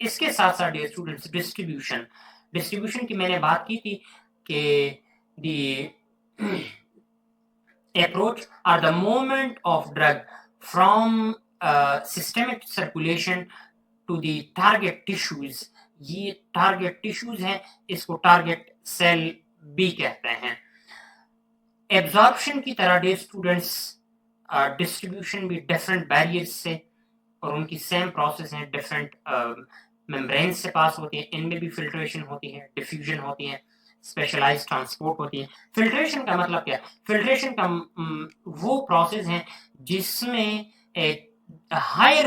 इसके साथ साथ डियर स्टूडेंट्स डिस्ट्रीब्यूशन की मैंने बात की थी कि दी approach or the movement of drug from systemic circulation to the target tissues. ये टारगेट टिश्यूज हैं, इसको टारगेट सेल बी कहते हैं। एब्जॉर्प्शन की तरह डे स्टूडेंट्स डिस्ट्रीब्यूशन भी डिफरेंट बैरियर्स से और उनकी सेम प्रोसेस है, डिफरेंट मेम्ब्रेन से पास होती है। इनमें भी फिल्ट्रेशन होती है, डिफ्यूजन होती है, स्पेशलाइज्ड ट्रांसपोर्ट होती है। फिल्ट्रेशन का मतलब क्या है? फिल्ट्रेशन का वो प्रोसेस है जिसमें एक higher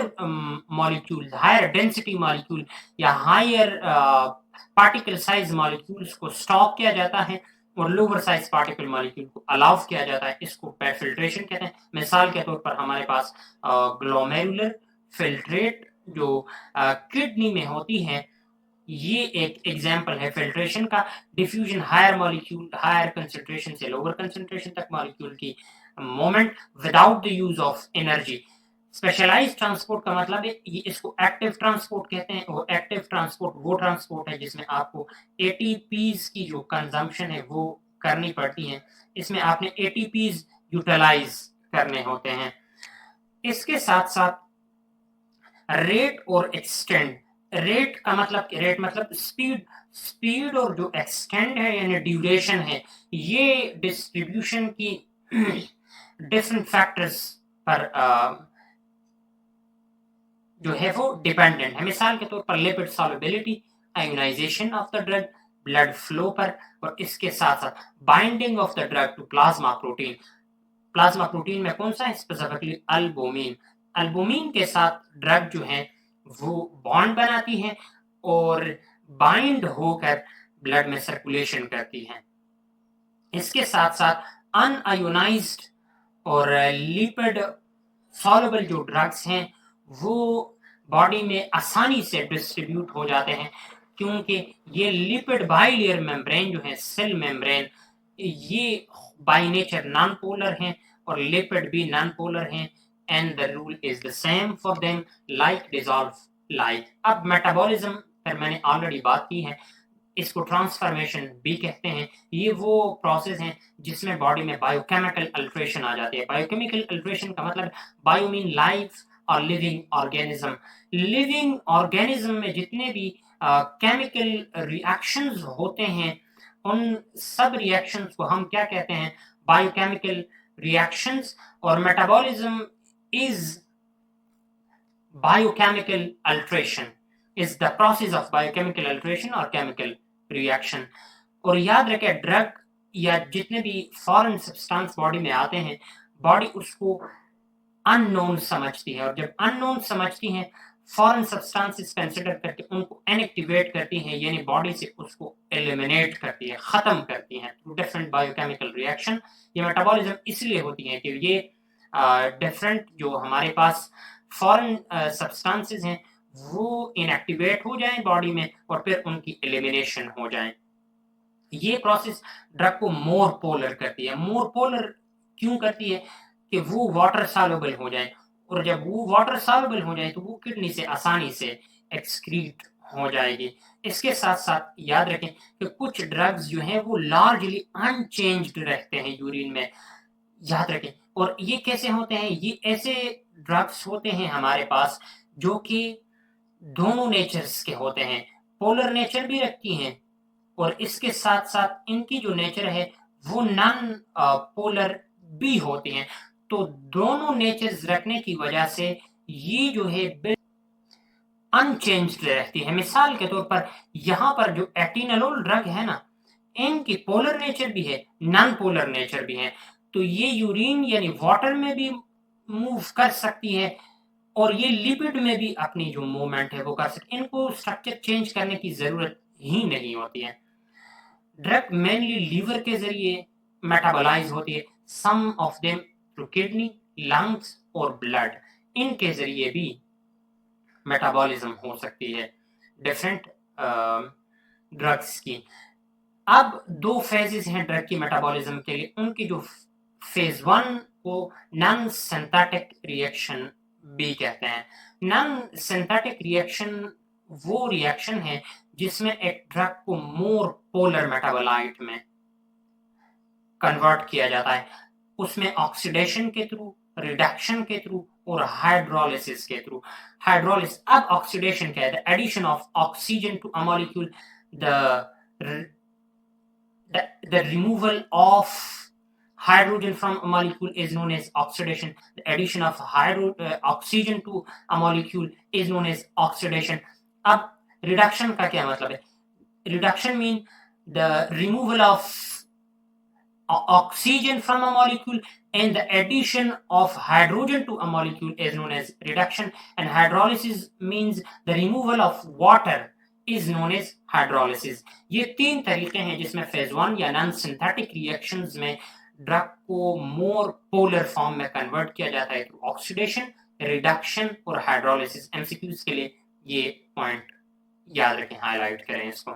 molecule, higher density molecule या हायर पार्टिकल साइज मॉलिक्यूल्स को स्टॉप किया जाता है और लोअर साइज पार्टिकल मॉलिक्यूल को अलाउ किया जाता है। इसको फिल्ट्रेशन कहते हैं। मिसाल के तौर पर हमारे पास ग्लोमेरुलर फिल्ट्रेट जो किडनी में होती है, ये एक एग्जाम्पल है फिल्ट्रेशन का। Diffusion higher molecule, higher concentration से लोअर कंसंट्रेशन तक मॉलिक्यूल की moment without the use of energy. Specialised transport का मतलब है ये, इसको एक्टिव ट्रांसपोर्ट कहते हैं। और एक्टिव ट्रांसपोर्ट वो ट्रांसपोर्ट है जिसमें आपको एटीपीज की जो कंजम्पशन है वो करनी पड़ती है। इसमें आपने एटीपीज यूटिलाइज करने होते हैं। इसके साथ साथ रेट और एक्सटेंड। रेट मतलब स्पीड और जो एक्सटेंड है यानी ड्यूरेशन है, ये डिस्ट्रीब्यूशन की डिफरेंट फैक्टर्स पर जो है वो डिपेंडेंट है। मिसाल के तौर पर lipid solubility, ionisation of the drug, blood flow पर, और इसके साथ साथ binding of the drug to plasma protein. Plasma protein में कौन सा है? Specifically albumin. अल्बुमिन के साथ ड्रग जो है वो बॉन्ड बनाती है और बाइंड होकर ब्लड में सर्कुलेशन करती है। इसके साथ साथ अनआयोनाइज्ड और लिपिड सॉल्युबल जो ड्रग्स हैं वो बॉडी में आसानी से डिस्ट्रीब्यूट हो जाते हैं, क्योंकि ये लिपिड बाइलेयर मेम्ब्रेन जो है, सेल मेम्ब्रेन, ये बाय नेचर नॉन पोलर हैं और लिपिड भी नॉन पोलर हैं। And the rule is the same for them, like dissolve like. अब मेटाबॉलिज्म पर मैंने ऑलरेडी बात की है, इसको ट्रांसफॉर्मेशन भी कहते हैं। ये वो प्रोसेस है जिसमें बॉडी में बायोकेमिकल अल्ट्रेशन आ जाती है। बायोकेमिकल अल्ट्रेशन का मतलब बायो मीन लाइफ और लिविंग ऑर्गेनिज्म। लिविंग ऑर्गेनिज्म में जितने भी केमिकल रिएक्शंस होते हैं, उन सब रिएक्शंस को हम क्या कहते हैं? Biochemical reactions. और metabolism is biochemical alteration, is the process of biochemical alteration or chemical reaction। और याद रखें, ड्रग या जितने भी फॉरेन सब्सटेंस बॉडी में आते हैं, बॉडी उसको अननोन समझती है, और जब अननोन समझती है फॉरेन सब्सटेंसेस कंसिडर करके उनको इनएक्टिवेट करती है, यानी बॉडी से उसको एलिमिनेट करती है, खत्म करती है थ्रू डिफरेंट बायोकेमिकल रिएक्शन। ये मेटाबॉलिज्म इसलिए होती है कि ये डिफरेंट जो हमारे पास फॉरेन सब्सटेंसेस हैं वो इनएक्टिवेट हो जाएं बॉडी में और फिर उनकी एलिमिनेशन हो जाए। ये प्रोसेस ड्रग को मोर पोलर करती है। मोर पोलर क्यों करती है? कि वो वाटर सॉल्युबल हो जाए, और जब वो वाटर सॉल्युबल हो जाए तो वो किडनी से आसानी से एक्सक्रीट हो जाएगी। इसके साथ साथ याद रखें कि कुछ ड्रग्स जो हैं वो लार्जली अनचेंज्ड रहते हैं यूरिन में, याद रखें। और ये कैसे होते हैं? ये ऐसे ड्रग्स होते हैं हमारे पास जो कि दोनों नेचर्स के होते हैं, पोलर नेचर भी रखती हैं और इसके साथ साथ इनकी जो नेचर है वो नॉन पोलर भी होती हैं। तो दोनों नेचर्स रखने की वजह से ये जो है अनचेंज्ड रहती है। मिसाल के तौर पर यहाँ पर जो एटिनोल ड्रग है ना, इनकी पोलर नेचर भी है, नॉन पोलर नेचर भी है। तो ये यूरिन यानी वाटर में भी मूव कर सकती है और ये लिपिड में भी अपनी जो मूवमेंट है वो कर सकती है। इनको स्ट्रक्चर चेंज करने की जरूरत ही नहीं होती है। ड्रग मेनली लीवर के जरिए मेटाबोलाइज होती है, some of them through kidney, lungs और ब्लड। इनके जरिए भी मेटाबॉलिज्म हो सकती है डिफरेंट ड्रग्स की। अब दो फेजेस हैं ड्रग की मेटाबॉलिज्म के लिए। उनकी जो फेज 1 को नॉन सिंथेटिक रिएक्शन भी कहते हैं। नॉन सिंथेटिक रिएक्शन वो रिएक्शन है जिसमें एक ड्रग को मोर पोलर मेटाबोलाइट में कन्वर्ट किया जाता है। उसमें ऑक्सीडेशन के थ्रू, रिडक्शन के थ्रू और हाइड्रोलिसिस के थ्रू। हाइड्रोलिसिस, अब ऑक्सीडेशन क्या है? The addition of oxygen to a molecule, the removal of hydrogen from a molecule is known as oxidation. The addition of oxygen to a molecule is known as oxidation. अब reduction का क्या मतलब है? Reduction mean the removal of oxygen from a molecule and the addition of hydrogen to a molecule is known as reduction, and hydrolysis means the removal of water is known as hydrolysis. ये तीन तरीके हैं जिसमें phase 1 या non synthetic reactions में drug को more polar form में convert किया जाता है थ्रू ऑक्सीडेशन, रिडक्शन और हाइड्रोलिसिस। एमसीक्यूज के लिए ये पॉइंट याद रखें, हाईलाइट करें इसको।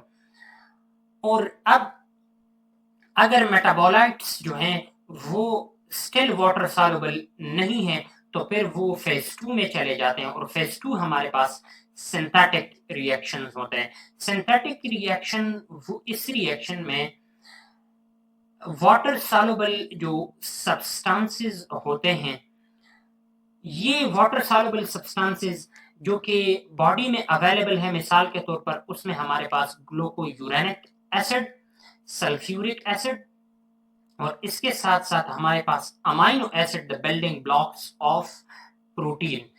और अब अगर मेटाबोलाइट्स जो हैं वो स्टिल वाटर सॉल्युबल नहीं है तो फिर वो फेज 2 में चले जाते हैं, और फेज 2 हमारे पास सिंथेटिक रिएक्शंस होते हैं। सिंथेटिक रिएक्शन, वो इस रिएक्शन में वाटर सॉल्युबल जो सब्सटेंसेस होते हैं, ये वाटर सॉल्युबल सब्सटेंसेस जो कि बॉडी में अवेलेबल है, मिसाल के तौर पर उसमें हमारे पास ग्लूकोयूरेनिक एसिड, सल्फ्यूरिक एसिड और इसके साथ साथ हमारे पास amino acid, the building blocks of protein,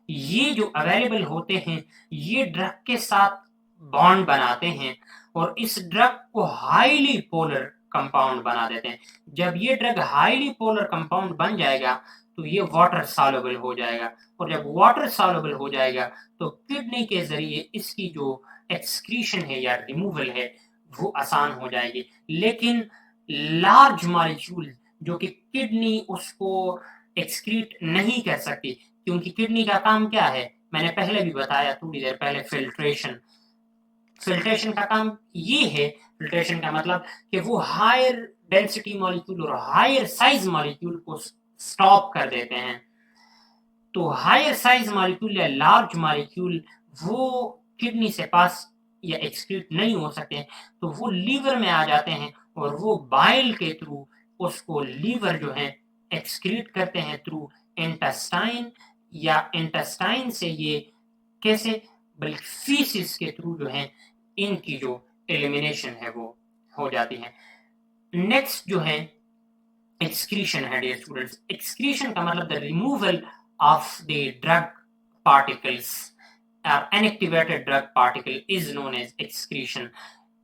ये जो अवेलेबल होते हैं ये ड्रग के साथ बॉन्ड बनाते हैं और इस ड्रग को हाईली पोलर कंपाउंड बना देते हैं। जब ये ड्रग हाईली पोलर कंपाउंड बन जाएगा तो ये वाटर सॉल्युबल हो जाएगा, और जब वाटर सॉल्युबल हो जाएगा तो किडनी के जरिए इसकी जो एक्सक्रीशन है या रिमूवल है वो आसान हो जाएगी। लेकिन लार्ज मॉलिक्यूल जो कि किडनी उसको एक्सक्रीट नहीं कर सकती, क्योंकि किडनी का काम क्या है, मैंने पहले भी बताया थोड़ी देर पहले, फिल्ट्रेशन। फिल्ट्रेशन का काम ये है, फिल्ट्रेशन का मतलब कि वो हायर डेंसिटी मॉलिक्यूल और हायर साइज मॉलिक्यूल को स्टॉप कर देते हैं। तो हायर साइज मॉलिक्यूल या लार्ज मॉलिक्यूल वो किडनी से पास या एक्सक्रीट नहीं हो सकते हैं, तो वो लीवर में आ जाते हैं और वो बाइल के थ्रू उसको लीवर जो है एक्सक्रीट करते हैं थ्रू इंटेस्टाइन, या इंटेस्टाइन से ये कैसे, बल्कि फीसिस के थ्रू जो है इनकी जो एलिमिनेशन है वो हो जाती है। नेक्स्ट जो है एक्सक्रीशन है डियर स्टूडेंट्स। एक्सक्रीशन का मतलब the removal of the drug particles, inactivated drug particle is known as excretion.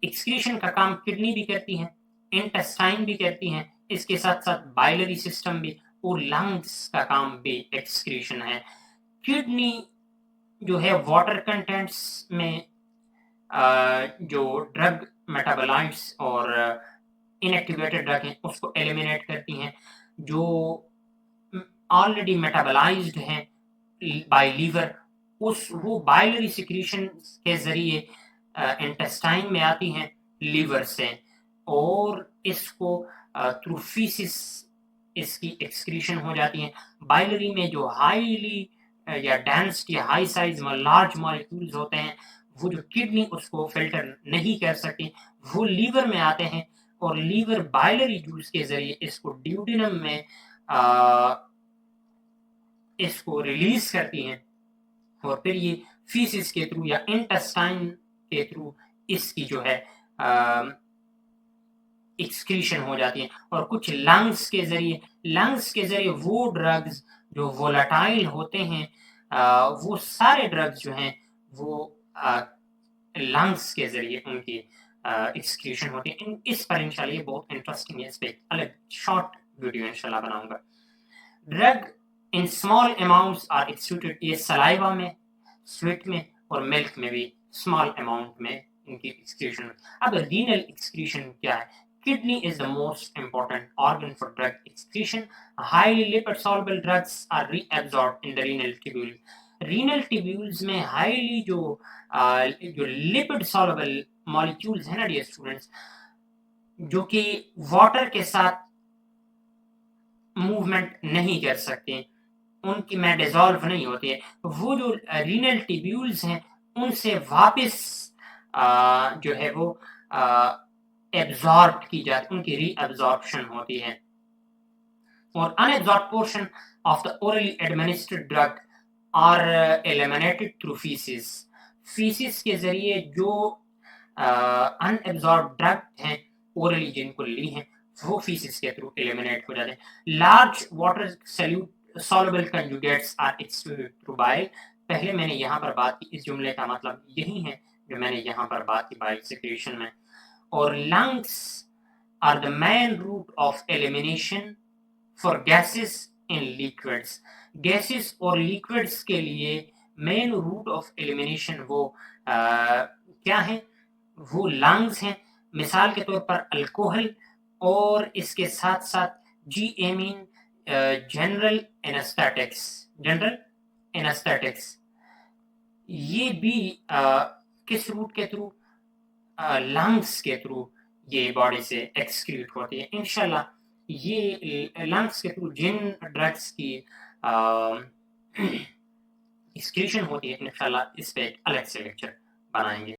Excretion का काम किडनी भी करती है, इंटेस्टाइन भी करती हैं, इसके साथ साथ बाइलरी सिस्टम भी, और लंग्स का काम भी एक्सक्रीशन है। किडनी जो है वाटर कंटेंट्स में जो ड्रग मेटाबोलाइट्स और इनएक्टिवेटेड ड्रग हैं उसको एलिमिनेट करती हैं, जो ऑलरेडी मेटाबोलाइज्ड हैं बाय लीवर, वो बाइलरी सिक्रीशन के जरिए इंटेस्टाइन में आती हैं लीवर से, और इसको थ्रू फीसिस इसकी एक्सक्रीशन हो जाती है। बाइलरी में जो हाईली या डेंस या हाई साइज लार्ज मॉलिक्यूल्स होते हैं वो जो किडनी उसको फिल्टर नहीं कर सकती, वो लीवर में आते हैं और लीवर बाइलरी जूस के जरिए इसको ड्यूडेनम में इसको रिलीज करती हैं, और फिर ये फीसिस के थ्रू या इंटेस्टाइन के थ्रू इसकी जो है एक्सक्रीशन हो जाती है। और कुछ लंग्स के जरिए वो ड्रग्स जो वोलेटाइल होते हैं, वो सारे ड्रग्स जो हैं वो लंग्स के जरिए उनकी एक्सक्रीशन होती है। इस पर इंशाल्लाह ये बहुत इंटरेस्टिंग है, इस पे अलग शॉर्ट वीडियो इंशाल्लाह बनाऊंगा। Drug in small amounts are excreted, ये सलाइवा में, स्वेट में और मिल्क में भी स्मॉल अमाउंट में इनकी एक्सक्रीशन। अब रीनल एक्सक्रीशन क्या है? Kidney is the most important organ for drug excretion. Highly lipid soluble drugs are reabsorbed in the renal tubule. Renal tubules में highly जो lipid soluble molecules हैं ना डियर स्टूडेंट्स, जो कि वाटर के साथ मूवमेंट नहीं कर सकते, उनकी में डिसॉल्व नहीं होती है, वो जो रीनल ट्यूब्यूल्स हैं उनसे वापस जो है वो एब्जॉर्ब की जाती, उनकी रीअब्जॉर्प्शन होती है। और unabsorb portion of the orally administered drug are eliminated through faeces. Faeces के जरिए जो अनएब्जॉर्ब ड्रग हैं ओरली जिनको ली हैं वो फीसिस के थ्रू एलिमिनेट हो जाते हैं। Large water soluble conjugates are excluded through bile. पहले मैंने यहाँ पर बात की, इस जुमले का मतलब यही है जो मैंने यहाँ पर बात की बाइल सिक्रेशन में। और lungs are the main route of elimination for gases in liquids. Gases और लिक्विड्स के लिए मेन रूट ऑफ एलिमिनेशन वो क्या है, वो लंग्स हैं। मिसाल के तौर पर अल्कोहल और इसके साथ साथ जी एमीन जनरल एनेस्थेटिक्स ये भी किस रूट के थ्रू, लंग्स के थ्रू ये बॉडी से एक्सक्रीट होती है। इंशाल्लाह ये लंग्स के थ्रू जिन ड्रग्स की एक्सक्रीशन होती है इंशाल्लाह इस पे एक अलग से लेक्चर बनाएंगे।